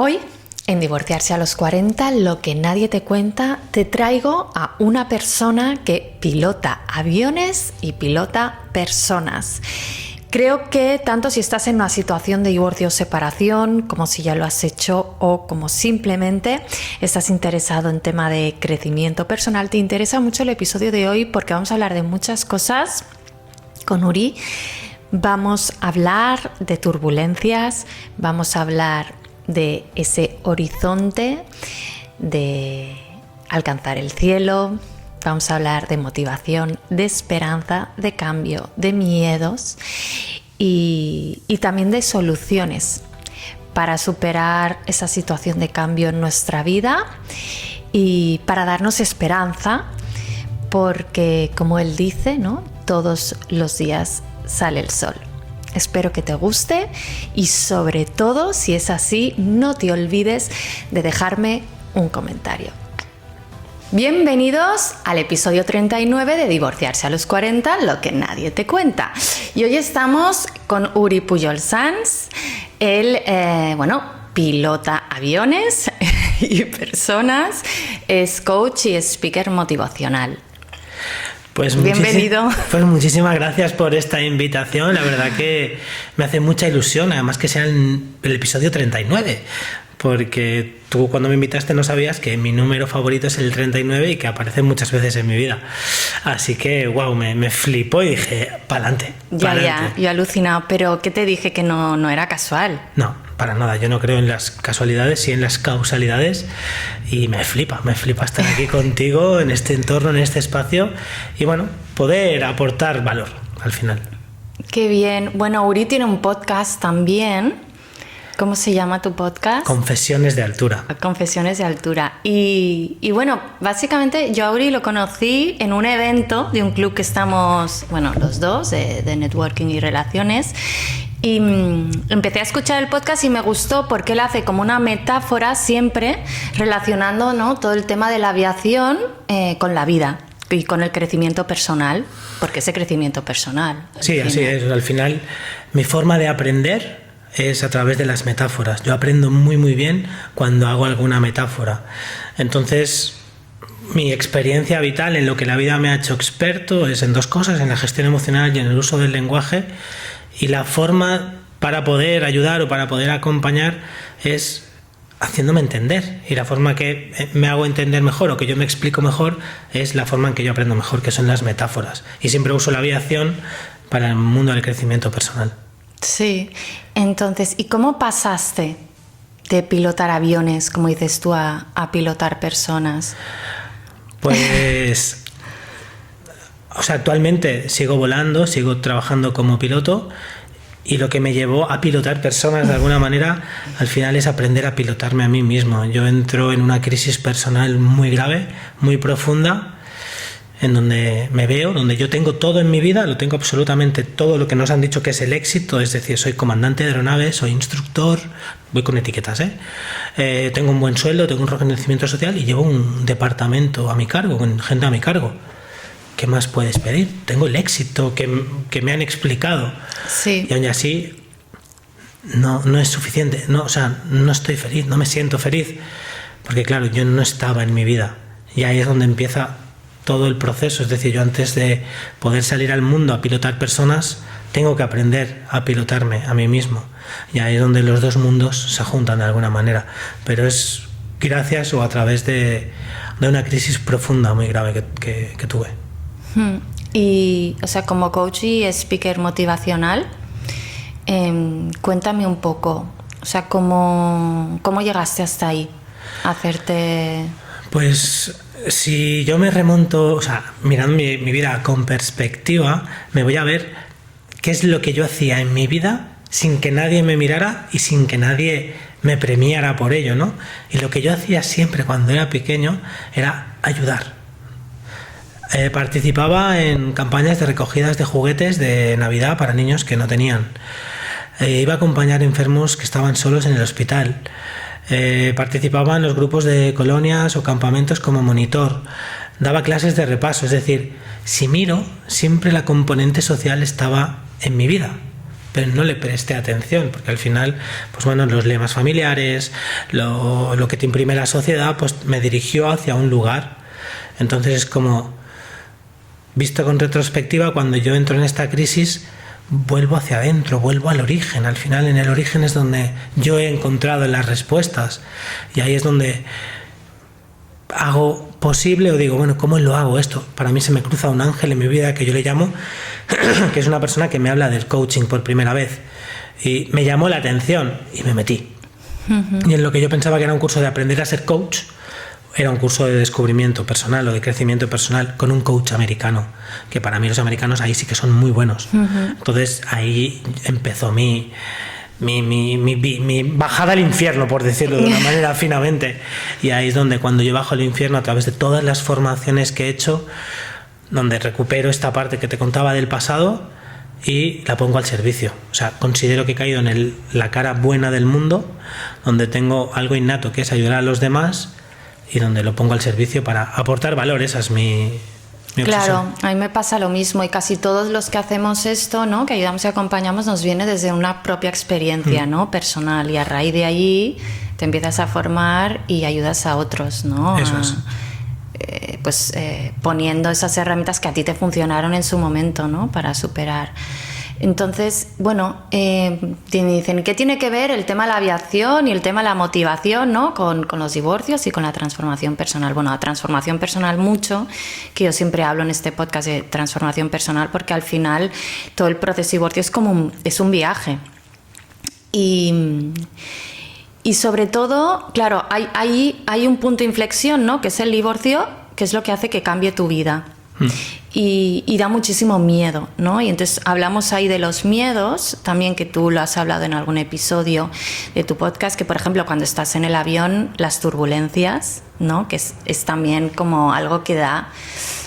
Hoy, en Divorciarse a los 40, lo que nadie te cuenta, te traigo a una persona que pilota aviones y pilota personas. Creo que tanto si estás en una situación de divorcio o separación, como si ya lo has hecho o como simplemente estás interesado en tema de crecimiento personal, te interesa mucho el episodio de hoy porque vamos a hablar de muchas cosas con Uri. Vamos a hablar de turbulencias, vamos a hablar de ese horizonte, de alcanzar el cielo. Vamos a hablar de motivación, de esperanza, de cambio, de miedos y también de soluciones para superar esa situación de cambio en nuestra vida y para darnos esperanza, porque como él dice, ¿no? Todos los días sale el sol. Espero que te guste y sobre todo, si es así, no te olvides de dejarme un comentario. Bienvenidos al episodio 39 de Divorciarse a los 40, lo que nadie te cuenta. Y hoy estamos con Uri Pujol Sans. Él, pilota aviones y personas, es coach y speaker motivacional. Pues bienvenido. Pues muchísimas gracias por esta invitación. La verdad que me hace mucha ilusión, además que sea el episodio 39. Porque tú cuando me invitaste no sabías que mi número favorito es el 39 y que aparece muchas veces en mi vida. Así que, wow, me flipó y dije, pa'lante. Ya, yo he alucinado, pero ¿qué te dije? Que no era casual. No, para nada. Yo no creo en las casualidades, sí en las causalidades. Y me flipa estar aquí contigo en este entorno, en este espacio y, bueno, poder aportar valor al final. Qué bien. Bueno, Uri tiene un podcast también. ¿Cómo se llama tu podcast? Confesiones de Altura. Confesiones de Altura. Y bueno, básicamente yo a Uri lo conocí en un evento de un club que estamos, los dos, de networking y relaciones. Y empecé a escuchar el podcast y me gustó porque él hace como una metáfora siempre relacionando, ¿no?, todo el tema de la aviación con la vida y con el crecimiento personal, porque ese crecimiento personal. Sí, así es. Al final, mi forma de aprender es a través de las metáforas. Yo aprendo muy bien cuando hago alguna metáfora. Entonces, mi experiencia vital en lo que la vida me ha hecho experto es en dos cosas: en la gestión emocional y en el uso del lenguaje. Y la forma para poder ayudar o para poder acompañar es haciéndome entender. Y la forma que me hago entender mejor o que yo me explico mejor es la forma en que yo aprendo mejor, que son las metáforas. Y siempre uso la aviación para el mundo del crecimiento personal. Sí, entonces, ¿y cómo pasaste de pilotar aviones, como dices tú, a pilotar personas? Pues, actualmente sigo volando, sigo trabajando como piloto y lo que me llevó a pilotar personas de alguna manera, al final es aprender a pilotarme a mí mismo. Yo entro en una crisis personal muy grave, muy profunda, en donde me veo, donde yo tengo todo en mi vida, lo tengo absolutamente todo lo que nos han dicho que es el éxito, es decir, soy comandante de aeronaves, soy instructor, voy con etiquetas, tengo un buen sueldo, tengo un reconocimiento social y llevo un departamento a mi cargo, con gente a mi cargo. ¿Qué más puedes pedir? Tengo el éxito que me han explicado. Sí. Y aún así no es suficiente, no estoy feliz, no me siento feliz, porque claro, yo no estaba en mi vida y ahí es donde empieza todo el proceso. Es decir, yo antes de poder salir al mundo a pilotar personas, tengo que aprender a pilotarme a mí mismo. Y ahí es donde los dos mundos se juntan de alguna manera. Pero es gracias o a través de una crisis profunda, muy grave que tuve. Y, como coach y speaker motivacional, cuéntame un poco, ¿cómo llegaste hasta ahí? A hacerte... Pues si yo me remonto, mirando mi vida con perspectiva, me voy a ver qué es lo que yo hacía en mi vida sin que nadie me mirara y sin que nadie me premiara por ello, ¿no? Y lo que yo hacía siempre cuando era pequeño era ayudar. Participaba en campañas de recogidas de juguetes de Navidad para niños que no tenían. Iba a acompañar enfermos que estaban solos en el hospital. Participaba en los grupos de colonias o campamentos como monitor, daba clases de repaso. Es decir, si miro, siempre la componente social estaba en mi vida. pero no le presté atención, porque al final, pues bueno, los lemas familiares, lo que te imprime la sociedad, pues me dirigió hacia un lugar. Entonces es como, visto con retrospectiva, cuando yo entro en esta crisis, vuelvo hacia adentro, vuelvo al origen. Al final, en el origen es donde yo he encontrado las respuestas, y ahí es donde hago posible, o digo, bueno, ¿cómo lo hago esto? Para mí se me cruza un ángel en mi vida, que yo le llamo, que es una persona que me habla del coaching por primera vez, y me llamó la atención y me metí. Y en lo que yo pensaba que era un curso de aprender a ser coach, era un curso de descubrimiento personal o de crecimiento personal con un coach americano, que para mí los americanos ahí sí que son muy buenos. Entonces ahí empezó mi bajada al infierno, por decirlo de una manera finamente. Y ahí es donde, cuando yo bajo al infierno, a través de todas las formaciones que he hecho, donde recupero esta parte que te contaba del pasado y la pongo al servicio. O sea, considero que he caído en la cara buena del mundo, donde tengo algo innato que es ayudar a los demás, y donde lo pongo al servicio para aportar valor. Esa es mi Claro, a mí me pasa lo mismo, y casi todos los que hacemos esto, ¿no?, que ayudamos y acompañamos, nos viene desde una propia experiencia, ¿no?, personal, y a raíz de allí te empiezas a formar y ayudas a otros, ¿no? Eso es. Poniendo esas herramientas que a ti te funcionaron en su momento, ¿no?, para superar. Entonces, bueno, dicen, ¿qué tiene que ver el tema de la aviación y el tema de la motivación, ¿no?, con los divorcios y con la transformación personal? Bueno, la transformación personal mucho, que yo siempre hablo en este podcast de transformación personal, porque al final todo el proceso de divorcio es un viaje. Y sobre todo, claro, hay un punto de inflexión, ¿no?, que es el divorcio, que es lo que hace que cambie tu vida. Y da muchísimo miedo, ¿no? Y entonces hablamos ahí de los miedos, también, que tú lo has hablado en algún episodio de tu podcast, que por ejemplo cuando estás en el avión, las turbulencias, ¿no?, que es también como algo que da,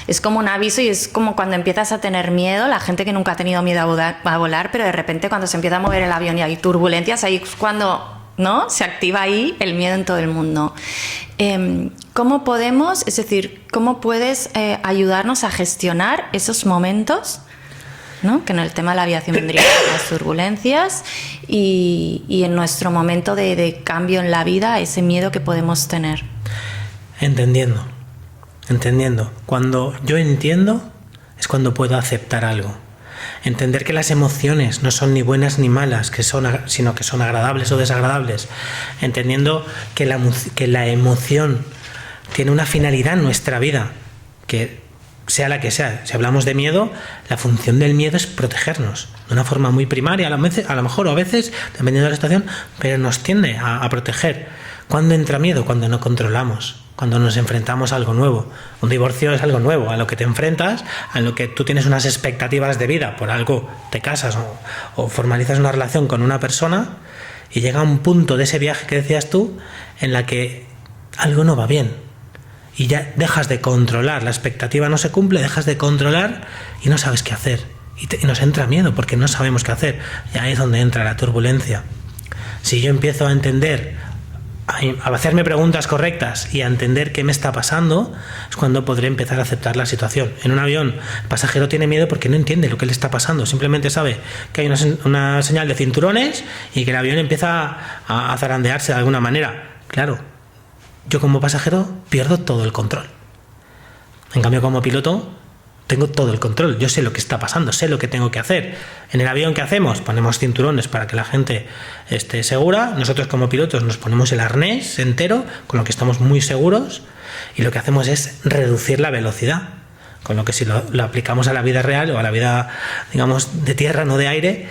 es como un aviso, y es como cuando empiezas a tener miedo, la gente que nunca ha tenido miedo a volar, pero de repente cuando se empieza a mover el avión y hay turbulencias, ahí es cuando, ¿no?, se activa ahí el miedo en todo el mundo. ¿Cómo podemos, es decir, cómo puedes ayudarnos a gestionar esos momentos, ¿no?, que en el tema de la aviación vendrían las turbulencias, y en nuestro momento de cambio en la vida, ese miedo que podemos tener? Entendiendo. Cuando yo entiendo es cuando puedo aceptar algo. Entender que las emociones no son ni buenas ni malas, sino que son agradables o desagradables. Entendiendo que la emoción tiene una finalidad en nuestra vida, que sea la que sea. Si hablamos de miedo, la función del miedo es protegernos de una forma muy primaria, a lo mejor o a veces, dependiendo de la situación, pero nos tiende a proteger. ¿Cuándo entra miedo? Cuando no controlamos, cuando nos enfrentamos a algo nuevo. Un divorcio es algo nuevo, a lo que te enfrentas, a lo que tú tienes unas expectativas de vida, por algo te casas o formalizas una relación con una persona, y llega un punto de ese viaje que decías tú, en la que algo no va bien, y ya dejas de controlar, la expectativa no se cumple, dejas de controlar y no sabes qué hacer, y nos entra miedo porque no sabemos qué hacer, y ahí es donde entra la turbulencia. Si yo empiezo a entender, a hacerme preguntas correctas y a entender qué me está pasando, es cuando podré empezar a aceptar la situación. En un avión, el pasajero tiene miedo porque no entiende lo que le está pasando, simplemente sabe que hay una señal de cinturones y que el avión empieza a zarandearse de alguna manera. Claro, yo como pasajero pierdo todo el control. En cambio, como piloto tengo todo el control, yo sé lo que está pasando, sé lo que tengo que hacer. En el avión, ¿qué hacemos? Ponemos cinturones para que la gente esté segura. Nosotros como pilotos nos ponemos el arnés entero, con lo que estamos muy seguros, y lo que hacemos es reducir la velocidad. Con lo que, si lo aplicamos a la vida real o a la vida, digamos, de tierra, no de aire,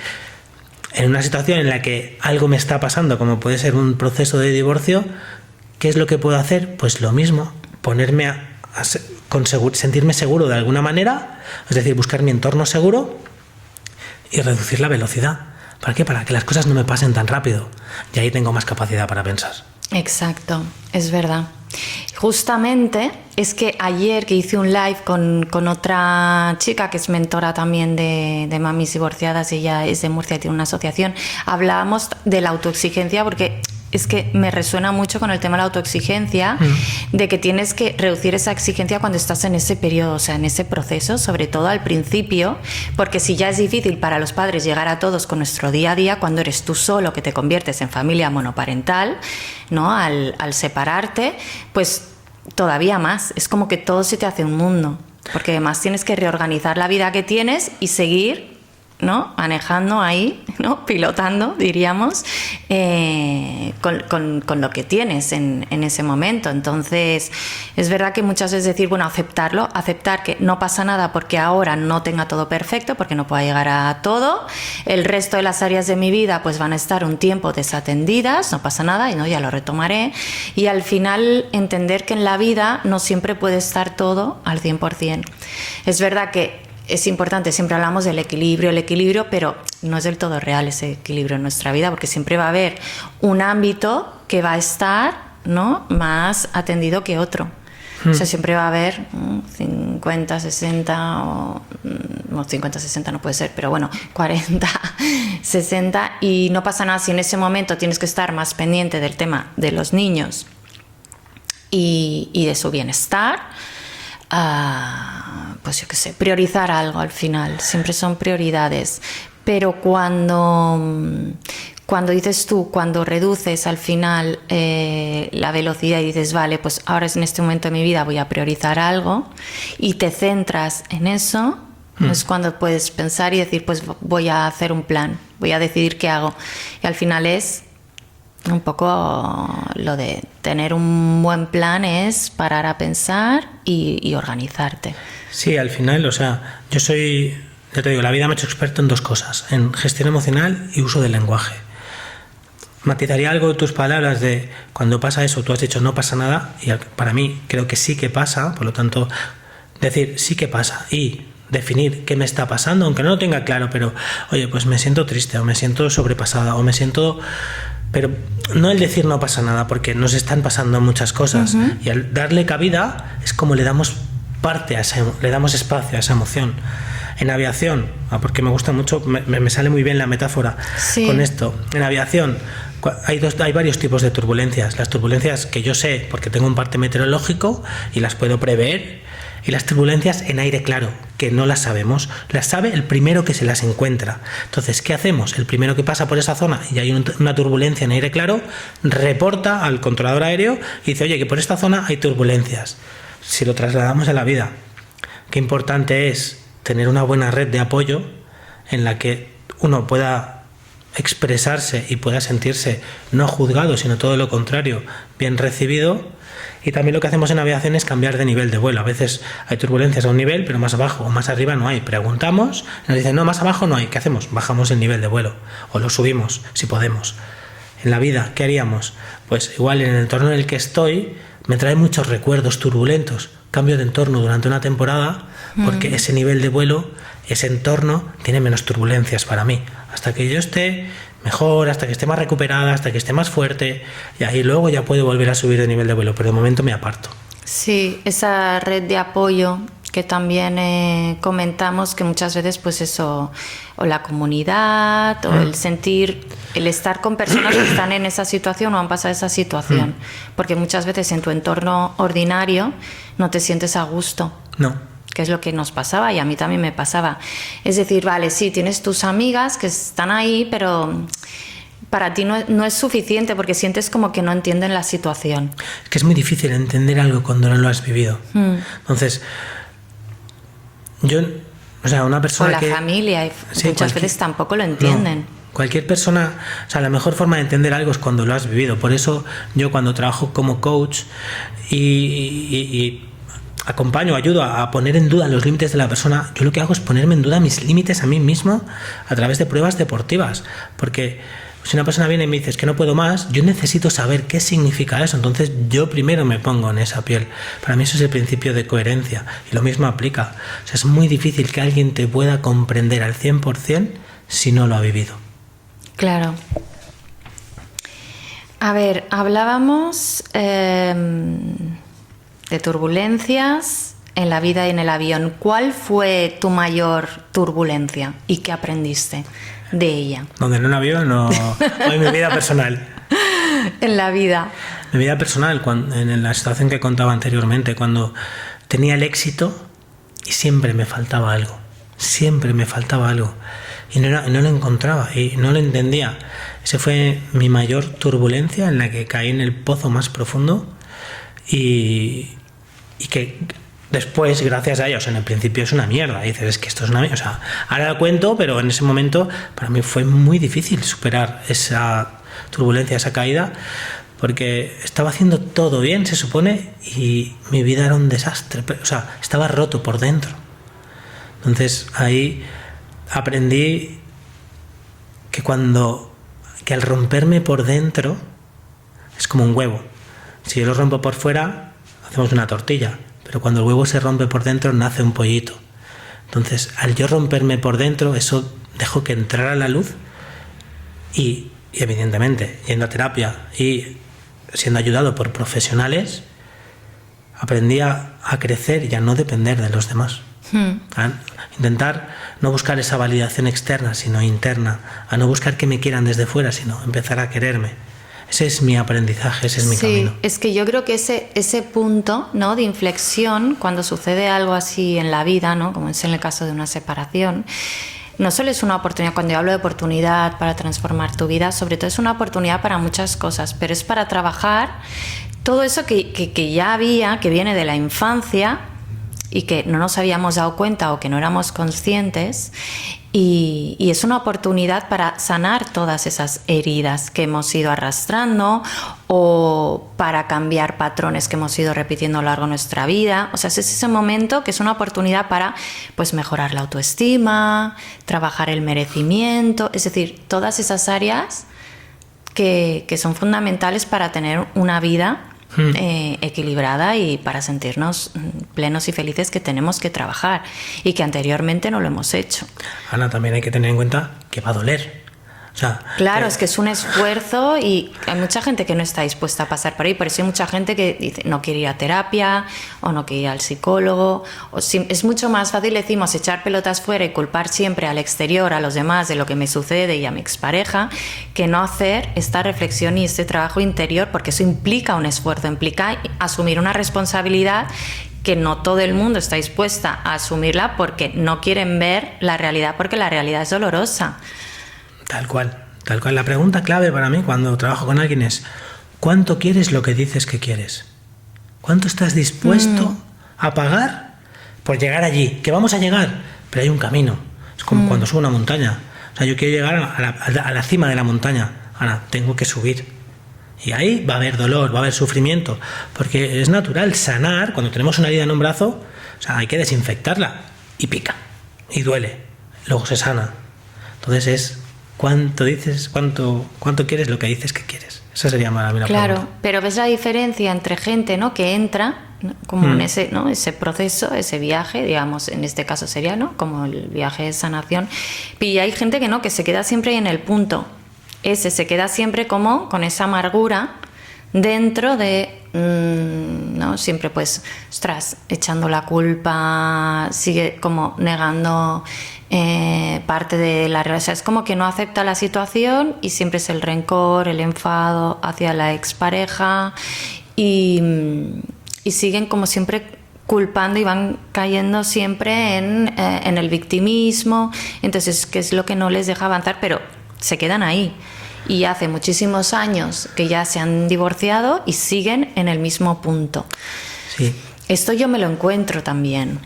en una situación en la que algo me está pasando, como puede ser un proceso de divorcio, ¿qué es lo que puedo hacer? Pues lo mismo, ponerme sentirme seguro de alguna manera, es decir, buscar mi entorno seguro y reducir la velocidad. ¿Para qué? Para que las cosas no me pasen tan rápido, y ahí tengo más capacidad para pensar. Exacto, es verdad. Justamente es que ayer, que hice un live con otra chica que es mentora también de mamis divorciadas, ella es de Murcia y tiene una asociación, hablábamos de la autoexigencia, porque es que me resuena mucho con el tema de la autoexigencia, de que tienes que reducir esa exigencia cuando estás en ese periodo, o sea, en ese proceso, sobre todo al principio, porque si ya es difícil para los padres llegar a todos con nuestro día a día, cuando eres tú solo, que te conviertes en familia monoparental, ¿no? Al separarte, pues todavía más, es como que todo se te hace un mundo, porque además tienes que reorganizar la vida que tienes y seguir, ¿no? Manejando ahí, ¿no? Pilotando, diríamos, con lo que tienes en ese momento. Entonces, es verdad que muchas veces decir, bueno, aceptar que no pasa nada porque ahora no tenga todo perfecto, porque no pueda llegar a todo. El resto de las áreas de mi vida pues van a estar un tiempo desatendidas, no pasa nada, y no, ya lo retomaré. Y al final entender que en la vida no siempre puede estar todo al 100%. Es verdad que es importante, siempre hablamos del equilibrio, pero no es del todo real ese equilibrio en nuestra vida, porque siempre va a haber un ámbito que va a estar, ¿no?, más atendido que otro. O sea, siempre va a haber 50, 60 o... No, 50, 60 no puede ser, pero bueno, 40, 60, y no pasa nada si en ese momento tienes que estar más pendiente del tema de los niños y de su bienestar. Pues yo qué sé, priorizar algo al final, siempre son prioridades, pero cuando dices tú, cuando reduces al final la velocidad y dices, vale, pues ahora en este momento de mi vida voy a priorizar algo y te centras en eso, es cuando puedes pensar y decir, pues voy a hacer un plan, voy a decidir qué hago, y al final es un poco lo de tener un buen plan, es parar a pensar y organizarte. Sí, al final, o sea, yo soy, ya te digo, la vida me ha hecho experto en dos cosas, en gestión emocional y uso del lenguaje. Matizaría algo de tus palabras de cuando pasa eso, tú has dicho no pasa nada, y para mí creo que sí que pasa, por lo tanto, decir sí que pasa y definir qué me está pasando, aunque no lo tenga claro, pero oye, pues me siento triste, o me siento sobrepasada, o me siento... Pero no el decir no pasa nada, porque nos están pasando muchas cosas, y al darle cabida es como le damos le damos espacio a esa emoción. En aviación, porque me gusta mucho, me sale muy bien la metáfora con esto. En aviación hay varios tipos de turbulencias. Las turbulencias que yo sé porque tengo un parte meteorológico y las puedo prever, y las turbulencias en aire claro, que no las sabemos, las sabe el primero que se las encuentra. Entonces, ¿qué hacemos? El primero que pasa por esa zona y hay una turbulencia en aire claro, reporta al controlador aéreo y dice, oye, que por esta zona hay turbulencias. Si lo trasladamos a la vida, qué importante es tener una buena red de apoyo en la que uno pueda expresarse y pueda sentirse no juzgado, sino todo lo contrario, bien recibido. Y también lo que hacemos en aviación es cambiar de nivel de vuelo. A veces hay turbulencias a un nivel, pero más abajo o más arriba no hay. Preguntamos, nos dicen, no, más abajo no hay. ¿Qué hacemos? Bajamos el nivel de vuelo o lo subimos, si podemos. En la vida, ¿qué haríamos? Pues igual en el entorno en el que estoy me trae muchos recuerdos turbulentos. Cambio de entorno durante una temporada porque ese nivel de vuelo, ese entorno tiene menos turbulencias para mí. Hasta que yo esté mejor, hasta que esté más recuperada, hasta que esté más fuerte, y ahí luego ya puedo volver a subir de nivel de vuelo, pero de momento me aparto. Sí, esa red de apoyo que también comentamos, que muchas veces pues eso, o la comunidad, o el sentir, el estar con personas que están en esa situación o han pasado esa situación, porque muchas veces en tu entorno ordinario no te sientes a gusto. No. Que es lo que nos pasaba y a mí también me pasaba. Es decir, vale, sí, tienes tus amigas que están ahí, pero para ti no es suficiente porque sientes como que no entienden la situación. Es que es muy difícil entender algo cuando no lo has vivido. Entonces, o sea, una persona o la familia, muchas veces tampoco lo entienden. No. Cualquier persona, o sea, la mejor forma de entender algo es cuando lo has vivido. Por eso yo cuando trabajo como coach y acompaño, ayudo a poner en duda los límites de la persona, yo lo que hago es ponerme en duda mis límites a mí mismo a través de pruebas deportivas, porque si una persona viene y me dice que no puedo más, yo necesito saber qué significa eso, entonces yo primero me pongo en esa piel. Para mí eso es el principio de coherencia y lo mismo aplica. O sea, es muy difícil que alguien te pueda comprender al 100% si no lo ha vivido. Claro. A ver, hablábamos de turbulencias en la vida y en el avión. ¿Cuál fue tu mayor turbulencia y qué aprendiste de ella? Donde en un avión o en mi vida personal. en la vida? Mi vida personal, en la situación que contaba anteriormente, cuando tenía el éxito y siempre me faltaba algo. Siempre me faltaba algo. Y no lo encontraba y no lo entendía. Esa fue mi mayor turbulencia, en la que caí en el pozo más profundo y que después, gracias a ellos, en el principio es una mierda. Dices, es que esto es una mierda. O sea, ahora lo cuento, pero en ese momento para mí fue muy difícil superar esa turbulencia, esa caída, porque estaba haciendo todo bien, se supone, y mi vida era un desastre. O sea, estaba roto por dentro. Entonces ahí aprendí que al romperme por dentro es como un huevo. Si yo lo rompo por fuera, hacemos una tortilla, pero cuando el huevo se rompe por dentro, nace un pollito. Entonces, al yo romperme por dentro, eso dejó que entrara la luz y evidentemente, yendo a terapia y siendo ayudado por profesionales, aprendí a crecer y a no depender de los demás. A intentar no buscar esa validación externa, sino interna, a no buscar que me quieran desde fuera, sino empezar a quererme. Ese es mi aprendizaje, ese es mi camino. Es que yo creo que ese punto, ¿no?, de inflexión, cuando sucede algo así en la vida, ¿no?, como es en el caso de una separación, no solo es una oportunidad. Cuando yo hablo de oportunidad para transformar tu vida, sobre todo es una oportunidad para muchas cosas, pero es para trabajar todo eso que ya había, que viene de la infancia y que no nos habíamos dado cuenta o que no éramos conscientes, y es una oportunidad para sanar todas esas heridas que hemos ido arrastrando o para cambiar patrones que hemos ido repitiendo a lo largo de nuestra vida. O sea, es ese momento que es una oportunidad para, pues, mejorar la autoestima, trabajar el merecimiento, es decir, todas esas áreas que son fundamentales para tener una vida equilibrada y para sentirnos plenos y felices, que tenemos que trabajar y que anteriormente no lo hemos hecho. Ana, también hay que tener en cuenta que va a doler. O sea, claro, es que es un esfuerzo y hay mucha gente que no está dispuesta a pasar por ahí. Por eso hay mucha gente que dice no quiere ir a terapia o no quiere ir al psicólogo. Es mucho más fácil, decimos, echar pelotas fuera y culpar siempre al exterior, a los demás, de lo que me sucede y a mi expareja, que no hacer esta reflexión y este trabajo interior, porque eso implica un esfuerzo, implica asumir una responsabilidad que no todo el mundo está dispuesta a asumirla, porque no quieren ver la realidad, porque la realidad es dolorosa. Tal cual, tal cual. La pregunta clave para mí cuando trabajo con alguien es: ¿cuánto quieres lo que dices que quieres? ¿Cuánto estás dispuesto a pagar por llegar allí? Que vamos a llegar, pero hay un camino. Es como cuando subo una montaña. O sea, yo quiero llegar a la cima de la montaña. Ahora, tengo que subir. Y ahí va a haber dolor, va a haber sufrimiento. Porque es natural sanar. Cuando tenemos una herida en un brazo, o sea, hay que desinfectarla. Y pica. Y duele. Luego se sana. Entonces es: ¿cuánto quieres lo que dices que quieres? Esa sería la pregunta. Claro, pero ves la diferencia entre gente, ¿no?, que entra, ¿no?, como en ese proceso, ese viaje, digamos, en este caso sería, ¿no?, como el viaje de sanación, y hay gente que no, que se queda siempre ahí en el punto. Se queda siempre como con esa amargura dentro de, ¿no?, siempre pues, ostras, echando la culpa, sigue como negando parte de la realidad. O sea, es como que no acepta la situación y siempre es el rencor, el enfado hacia la expareja y siguen como siempre culpando y van cayendo siempre en el victimismo. Entonces, ¿qué es lo que no les deja avanzar? Pero se quedan ahí. Y hace muchísimos años que ya se han divorciado y siguen en el mismo punto. Sí. Esto yo me lo encuentro también.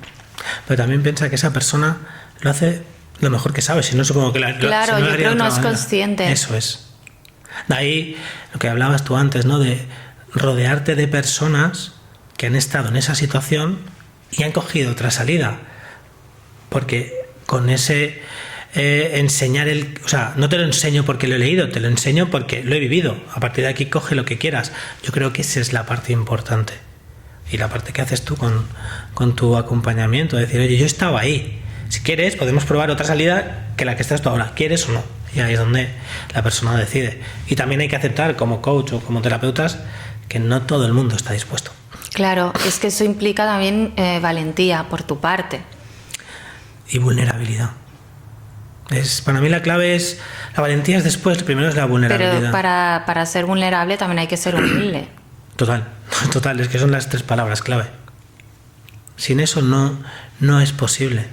Pero también piensa que esa persona lo hace lo mejor que sabe, si no supongo que claro, yo creo que no es consciente. Eso es. De ahí lo que hablabas tú antes, ¿no?, de rodearte de personas que han estado en esa situación y han cogido otra salida. Porque con ese enseñar o sea, no te lo enseño porque lo he leído, te lo enseño porque lo he vivido. A partir de aquí coge lo que quieras. Yo creo que esa es la parte importante. Y la parte que haces tú con tu acompañamiento, decir, oye, yo estaba ahí. Si quieres, podemos probar otra salida que la que estás tú ahora. ¿Quieres o no? Y ahí es donde la persona decide. Y también hay que aceptar, como coach o como terapeutas, que no todo el mundo está dispuesto. Claro, es que eso implica también valentía por tu parte. Y vulnerabilidad. Para mí la clave es, la valentía es después, lo primero es la vulnerabilidad. Pero para ser vulnerable también hay que ser humilde. Total, es que son las 3 palabras clave. Sin eso no es posible.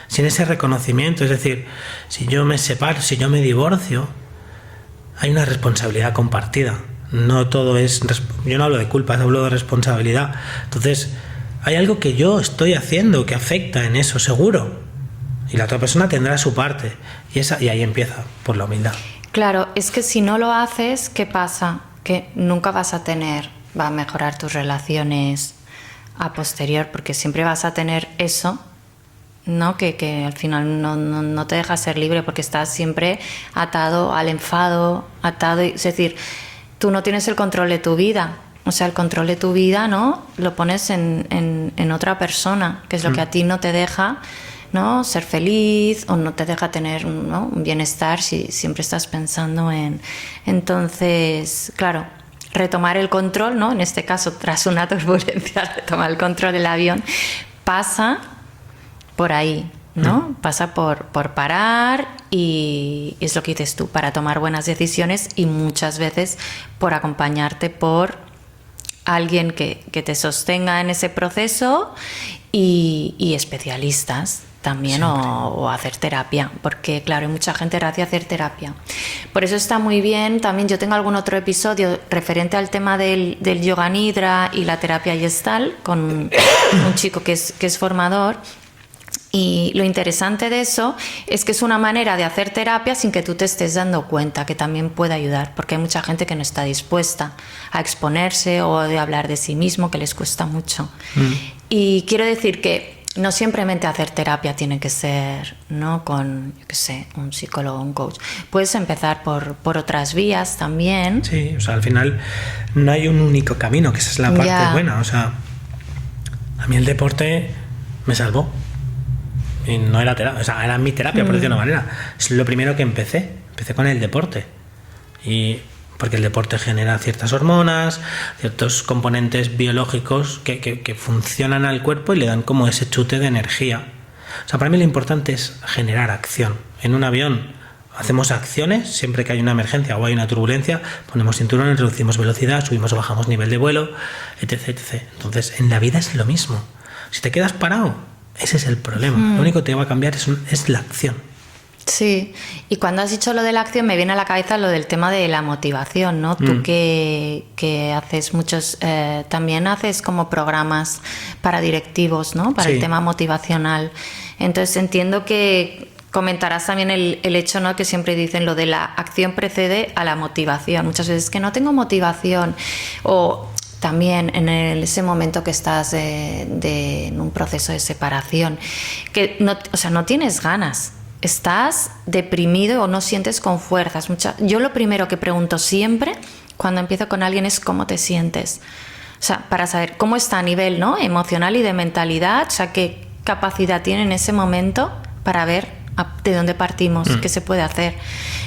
Sin ese reconocimiento, es decir, si yo me separo, si yo me divorcio, hay una responsabilidad compartida. No todo es... Yo no hablo de culpas, hablo de responsabilidad. Entonces, hay algo que yo estoy haciendo que afecta en eso, seguro. Y la otra persona tendrá su parte. Y ahí empieza, por la humildad. Claro, es que si no lo haces, ¿qué pasa? Que nunca va a mejorar tus relaciones a posterior, porque siempre vas a tener eso, ¿no? Que al final no te deja ser libre, porque estás siempre atado al enfado, es decir, tú no tienes el control de tu vida. O sea, el control de tu vida, ¿no? Lo pones en otra persona, que es lo que a ti no te deja, ¿no? Ser feliz, o no te deja tener, ¿no? un bienestar si siempre estás pensando en... Entonces, claro, retomar el control, ¿no? En este caso, tras una turbulencia, retomar el control del avión, pasa por ahí, ¿no? Pasa por parar, y es lo que dices tú, para tomar buenas decisiones, y muchas veces por acompañarte por alguien que te sostenga en ese proceso, y especialistas también, o hacer terapia, porque claro, hay mucha gente que hace hacer terapia. Por eso está muy bien. También yo tengo algún otro episodio referente al tema del yoga nidra y la terapia Gestalt con un chico que es formador. Y lo interesante de eso es que es una manera de hacer terapia sin que tú te estés dando cuenta, que también puede ayudar, porque hay mucha gente que no está dispuesta a exponerse o de hablar de sí mismo, que les cuesta mucho. Y quiero decir que no simplemente hacer terapia tiene que ser, ¿no? con, yo qué sé, un psicólogo, un coach. Puedes empezar por otras vías también. Sí, o sea, al final no hay un único camino, que esa es la parte buena. O sea, a mí el deporte me salvó. Y no era terapia, o sea, era mi terapia, por decirlo de una manera. Es lo primero que empecé con el deporte. Y porque el deporte genera ciertas hormonas, ciertos componentes biológicos que funcionan al cuerpo y le dan como ese chute de energía. O sea, para mí lo importante es generar acción. En un avión hacemos acciones, siempre que hay una emergencia o hay una turbulencia, ponemos cinturones, reducimos velocidad, subimos o bajamos nivel de vuelo, etc, etc. Entonces, en la vida es lo mismo. Si te quedas parado, ese es el problema. Lo único que te va a cambiar es la acción. Sí, y cuando has dicho lo de la acción me viene a la cabeza lo del tema de la motivación, ¿no? Tú que haces muchos, también haces como programas para directivos, ¿no? Para el tema motivacional. Entonces entiendo que comentarás también el hecho, ¿no? Que siempre dicen lo de la acción precede a la motivación. Muchas veces que no tengo motivación, o también en ese momento que estás en un proceso de separación, que no tienes ganas, estás deprimido o no sientes con fuerzas. Yo lo primero que pregunto siempre cuando empiezo con alguien es ¿cómo te sientes? O sea, para saber cómo está a nivel, ¿no? emocional y de mentalidad, o sea, qué capacidad tiene en ese momento para ver de dónde partimos, qué se puede hacer.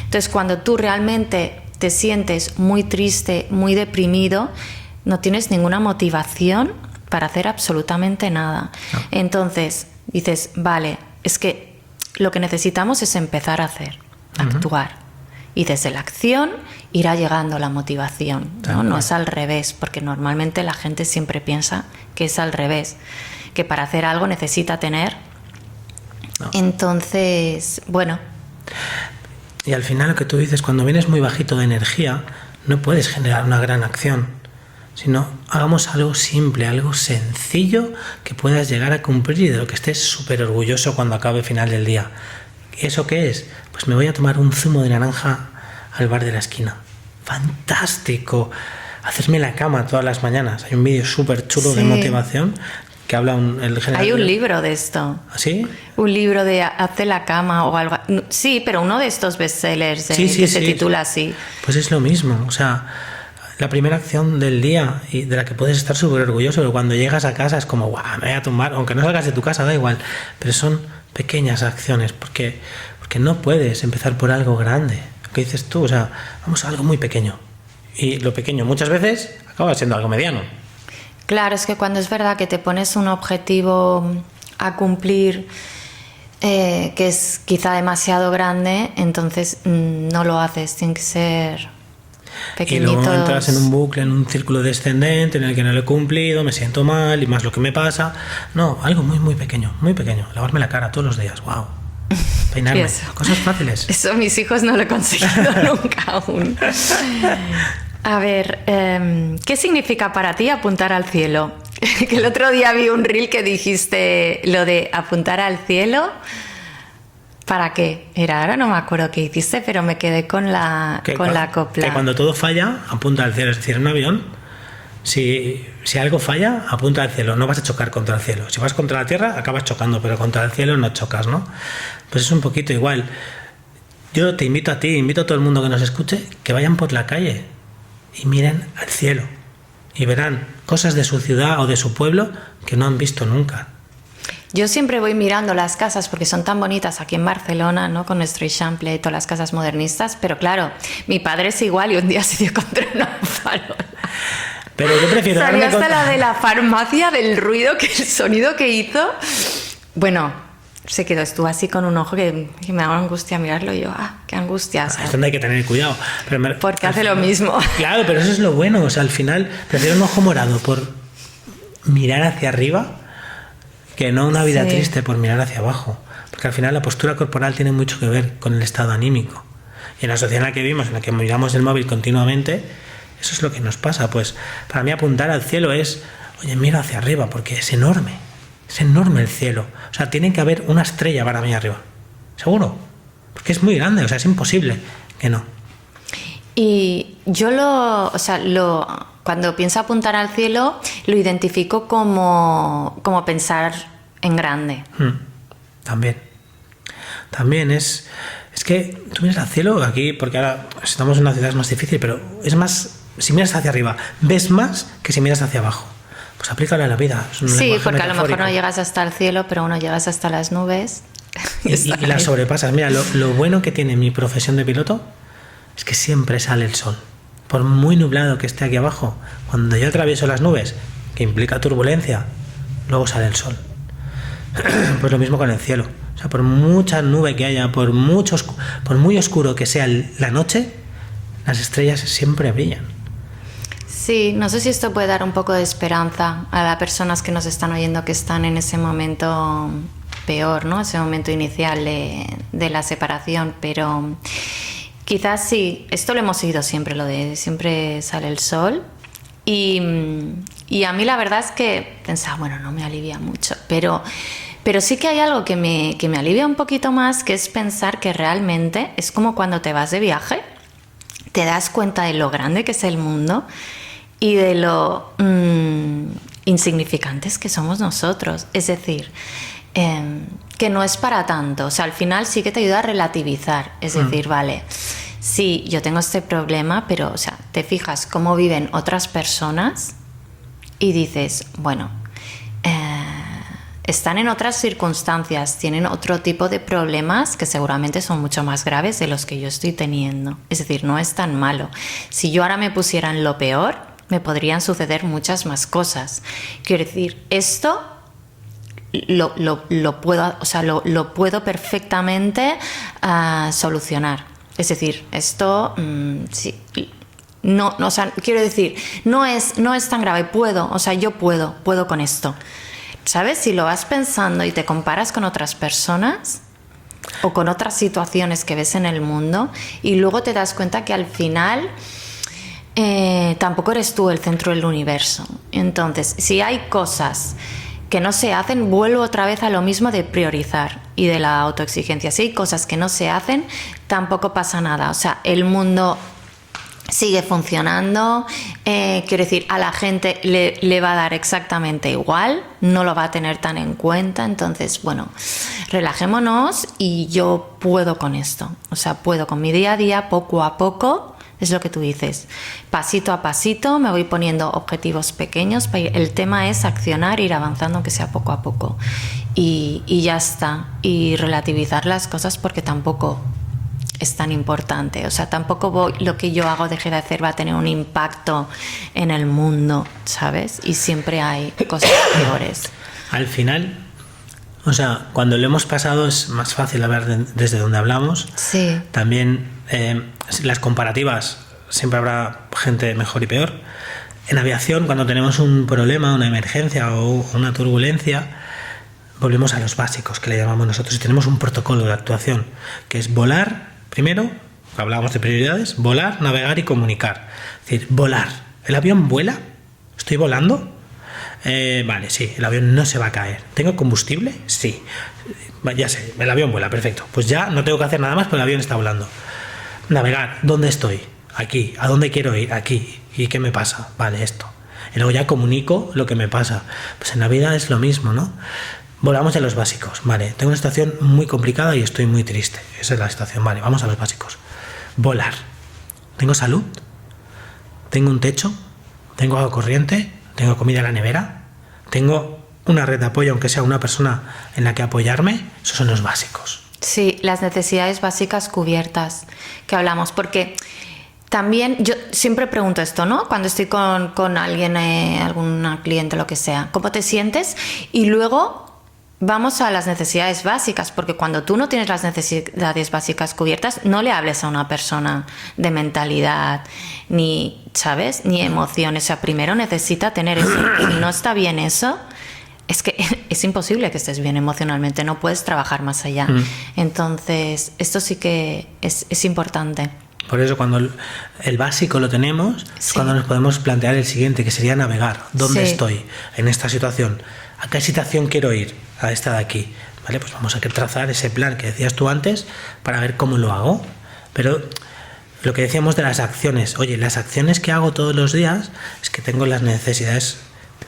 Entonces, cuando tú realmente te sientes muy triste, muy deprimido, no tienes ninguna motivación para hacer absolutamente nada. No. Entonces dices, vale, es que lo que necesitamos es empezar a hacer, actuar. Y desde la acción irá llegando la motivación, ¿no? No es al revés, porque normalmente la gente siempre piensa que es al revés, que para hacer algo necesita tener. No. Entonces, bueno. Y al final lo que tú dices, cuando vienes muy bajito de energía, no puedes generar una gran acción. Sino hagamos algo simple, algo sencillo que puedas llegar a cumplir y de lo que estés súper orgulloso cuando acabe el final del día. ¿Eso qué es? Pues me voy a tomar un zumo de naranja al bar de la esquina. ¡Fantástico! Hacerme la cama todas las mañanas. Hay un vídeo súper chulo de motivación que habla el general. Hay un libro de esto. ¿Ah, sí? Un libro de Hazte la cama o algo. Sí, pero uno de estos bestsellers que se titula así. Pues es lo mismo, o sea, la primera acción del día y de la que puedes estar súper orgulloso, pero cuando llegas a casa es como, guau, me voy a tumbar, aunque no salgas de tu casa, da igual, pero son pequeñas acciones, porque no puedes empezar por algo grande, lo que dices tú, o sea, vamos a algo muy pequeño, y lo pequeño muchas veces acaba siendo algo mediano. Claro, es que cuando es verdad que te pones un objetivo a cumplir, que es quizá demasiado grande, entonces no lo haces, tiene que ser pequeñitos. Y luego entras en un bucle, en un círculo descendente en el que no lo he cumplido, me siento mal y más lo que me pasa. No, algo muy, muy pequeño, muy pequeño. Lavarme la cara todos los días, wow. Peinarme, cosas fáciles. Eso mis hijos no lo he conseguido nunca aún. A ver, ¿qué significa para ti apuntar al cielo? Que el otro día vi un reel que dijiste lo de apuntar al cielo. ¿Para qué? Ahora no me acuerdo qué hiciste, pero me quedé con la copla. Que cuando todo falla, apunta al cielo. Es decir, en un avión, si algo falla, apunta al cielo. No vas a chocar contra el cielo. Si vas contra la tierra, acabas chocando, pero contra el cielo no chocas, ¿no? Pues es un poquito igual. Yo te invito a ti, invito a todo el mundo que nos escuche, que vayan por la calle y miren al cielo. Y verán cosas de su ciudad o de su pueblo que no han visto nunca. Yo siempre voy mirando las casas porque son tan bonitas aquí en Barcelona, ¿no? Con nuestro Eixample y todas las casas modernistas, pero claro, mi padre es igual y un día se dio contra una farola. Pero yo prefiero salió hasta la de la farmacia del ruido, que el sonido que hizo. Bueno, estuvo así con un ojo que me daba angustia mirarlo y yo, qué angustia. ¿Sabes? Es donde hay que tener cuidado. Porque hace lo mismo. Claro, pero eso es lo bueno. O sea, al final prefiero un ojo morado por mirar hacia arriba que no una vida triste por mirar hacia abajo. Porque al final la postura corporal tiene mucho que ver con el estado anímico. Y en la sociedad en la que vivimos, en la que miramos el móvil continuamente, eso es lo que nos pasa. Pues para mí apuntar al cielo es, oye, mira hacia arriba, porque es enorme el cielo. O sea, tiene que haber una estrella para mí arriba. ¿Seguro? Porque es muy grande, o sea, es imposible que no. Y yo cuando pienso apuntar al cielo, lo identifico como pensar en grande. También es que tú miras al cielo aquí, porque ahora estamos en una ciudad más difícil, pero es más, si miras hacia arriba, ves más que si miras hacia abajo. Pues aplícalo a la vida. Sí, porque a lo mejor no llegas hasta el cielo, pero uno llegas hasta las nubes. Y las sobrepasas. Mira, lo bueno que tiene mi profesión de piloto es que siempre sale el sol. Por muy nublado que esté aquí abajo, cuando yo atravieso las nubes, que implica turbulencia, luego sale el sol. Pues lo mismo con el cielo. O sea, por mucha nube que haya, por muy oscuro que sea la noche, las estrellas siempre brillan. Sí, no sé si esto puede dar un poco de esperanza a las personas que nos están oyendo que están en ese momento peor, ¿no? Ese momento inicial de la separación, pero quizás sí, esto lo hemos oído siempre, lo de siempre sale el sol. Y a mí la verdad es que pensaba, bueno, no me alivia mucho, pero sí que hay algo que me alivia un poquito más, que es pensar que realmente es como cuando te vas de viaje, te das cuenta de lo grande que es el mundo y de lo insignificantes que somos nosotros. Es decir, que no es para tanto. O sea, al final sí que te ayuda a relativizar. Es decir, vale, sí, yo tengo este problema, pero, o sea, te fijas cómo viven otras personas y dices, bueno, están en otras circunstancias, tienen otro tipo de problemas que seguramente son mucho más graves de los que yo estoy teniendo. Es decir, no es tan malo. Si yo ahora me pusiera en lo peor, me podrían suceder muchas más cosas. Quiero decir, esto lo puedo perfectamente solucionar. Es decir, esto sí, no, o sea, quiero decir, no es tan grave. Yo puedo con esto. ¿Sabes? Si lo vas pensando y te comparas con otras personas o con otras situaciones que ves en el mundo y luego te das cuenta que al final tampoco eres tú el centro del universo. Entonces, si hay cosas que no se hacen, vuelvo otra vez a lo mismo de priorizar y de la autoexigencia. Si hay cosas que no se hacen, tampoco pasa nada. O sea, el mundo sigue funcionando, quiero decir, a la gente le va a dar exactamente igual, no lo va a tener tan en cuenta. Entonces, bueno, relajémonos y yo puedo con esto. O sea, puedo con mi día a día, poco a poco. Es lo que tú dices, pasito a pasito me voy poniendo objetivos pequeños. El tema es accionar, ir avanzando, aunque sea poco a poco, y ya está. Y relativizar las cosas, porque tampoco es tan importante. O sea, tampoco lo que yo hago, deje de hacer, va a tener un impacto en el mundo, ¿sabes? Y siempre hay cosas peores. Al final, O sea, cuando lo hemos pasado es más fácil hablar desde donde hablamos. Sí. También las comparativas, siempre habrá gente mejor y peor. En aviación, cuando tenemos un problema, una emergencia o una turbulencia, volvemos a los básicos, que le llamamos nosotros, y tenemos un protocolo de actuación, que es volar, primero, hablábamos de prioridades, volar, navegar y comunicar. Es decir, volar. ¿El avión vuela? ¿Estoy volando? Vale, sí, el avión no se va a caer. ¿Tengo combustible? Sí. Ya sé, el avión vuela, perfecto. Pues ya no tengo que hacer nada más porque el avión está volando. Navegar, ¿dónde estoy? Aquí. ¿A dónde quiero ir? Aquí. ¿Y qué me pasa? Vale, esto. Y luego ya comunico lo que me pasa. Pues en la vida es lo mismo, ¿no? Volvamos a los básicos. Vale, tengo una situación muy complicada y estoy muy triste. Esa es la situación. Vale, vamos a los básicos. Volar. ¿Tengo salud? ¿Tengo un techo? ¿Tengo agua corriente? ¿Tengo comida en la nevera? ¿Tengo una red de apoyo, aunque sea una persona en la que apoyarme? Esos son los básicos. Sí, las necesidades básicas cubiertas que hablamos, porque también yo siempre pregunto esto, ¿no? Cuando estoy con alguien, alguna cliente, lo que sea, ¿cómo te sientes? Y luego vamos a las necesidades básicas, porque cuando tú no tienes las necesidades básicas cubiertas, no le hables a una persona de mentalidad, ni, ¿sabes? Ni emociones. O sea, primero necesita tener eso. Si no está bien eso, es que es imposible que estés bien emocionalmente, no puedes trabajar más allá. Entonces, esto sí que es importante. Por eso cuando el básico lo tenemos, es cuando nos podemos plantear el siguiente, que sería navegar. ¿Dónde estoy en esta situación? ¿A qué situación quiero ir? A esta de aquí. ¿Vale? Pues vamos a trazar ese plan que decías tú antes para ver cómo lo hago. Pero lo que decíamos de las acciones. Oye, las acciones que hago todos los días es que tengo las necesidades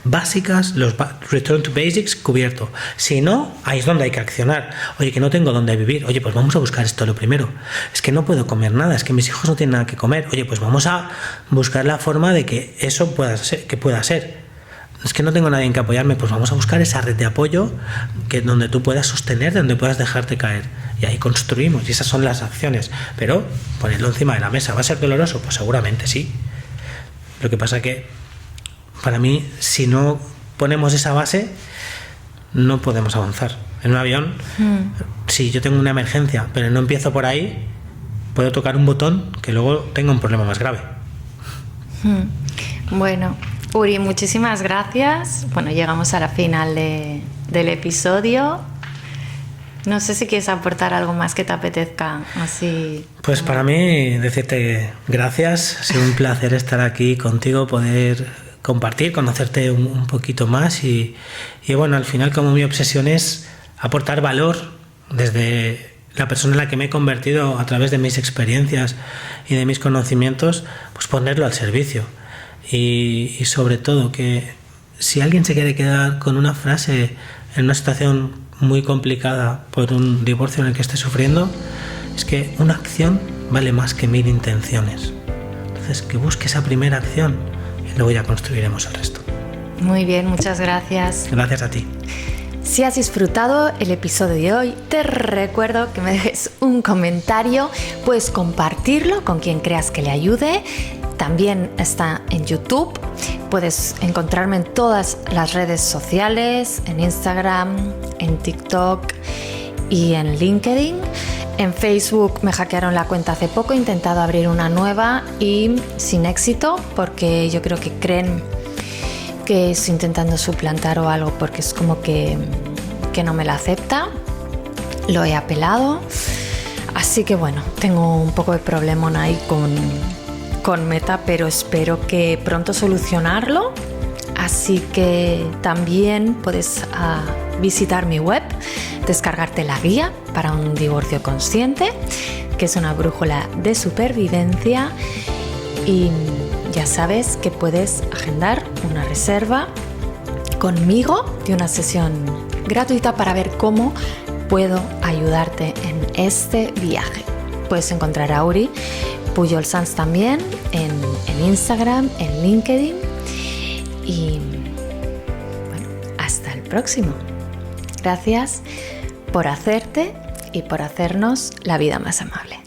básicas, los return to basics cubierto. Si no, ahí es donde hay que accionar. Oye, que no tengo dónde vivir. Oye, pues vamos a buscar esto lo primero. Es que no puedo comer nada, es que mis hijos no tienen nada que comer. Oye, pues vamos a buscar la forma de que eso pueda ser. Es que no tengo nadie en que apoyarme, pues vamos a buscar esa red de apoyo donde tú puedas sostenerte, donde puedas dejarte caer. Y ahí construimos, y esas son las acciones. Pero ponerlo encima de la mesa, ¿va a ser doloroso? Pues seguramente sí. Lo que pasa que, para mí, si no ponemos esa base, no podemos avanzar. En un avión, si yo tengo una emergencia, pero no empiezo por ahí, puedo tocar un botón que luego tenga un problema más grave. Bueno, Uri, muchísimas gracias. Bueno, llegamos a la final del episodio. No sé si quieres aportar algo más que te apetezca, así. Pues para mí, decirte gracias. Ha sido un placer estar aquí contigo, poder compartir, conocerte un poquito más y bueno, al final, como mi obsesión es aportar valor desde la persona en la que me he convertido a través de mis experiencias y de mis conocimientos, pues ponerlo al servicio. Y sobre todo que si alguien se quiere quedar con una frase en una situación muy complicada por un divorcio en el que esté sufriendo, es que una acción vale más que 1000 intenciones. Entonces, que busque esa primera acción y luego ya construiremos el resto. Muy bien, muchas gracias. Gracias a ti. Si has disfrutado el episodio de hoy, te recuerdo que me dejes un comentario, puedes compartirlo con quien creas que le ayude. También está en YouTube, puedes encontrarme en todas las redes sociales, en Instagram, en TikTok y en LinkedIn. En Facebook me hackearon la cuenta hace poco, he intentado abrir una nueva y sin éxito, porque yo creo que creen que estoy intentando suplantar o algo, porque es como que no me la acepta. Lo he apelado, así que bueno, tengo un poco de problema ahí con Meta, pero espero que pronto solucionarlo. Así que también puedes visitar mi web, descargarte la guía para un divorcio consciente, que es una brújula de supervivencia, y ya sabes que puedes agendar una reserva conmigo de una sesión gratuita para ver cómo puedo ayudarte en este viaje. Puedes encontrar a Uri Pujol Sans también en Instagram, en LinkedIn, y bueno, hasta el próximo. Gracias por hacerte y por hacernos la vida más amable.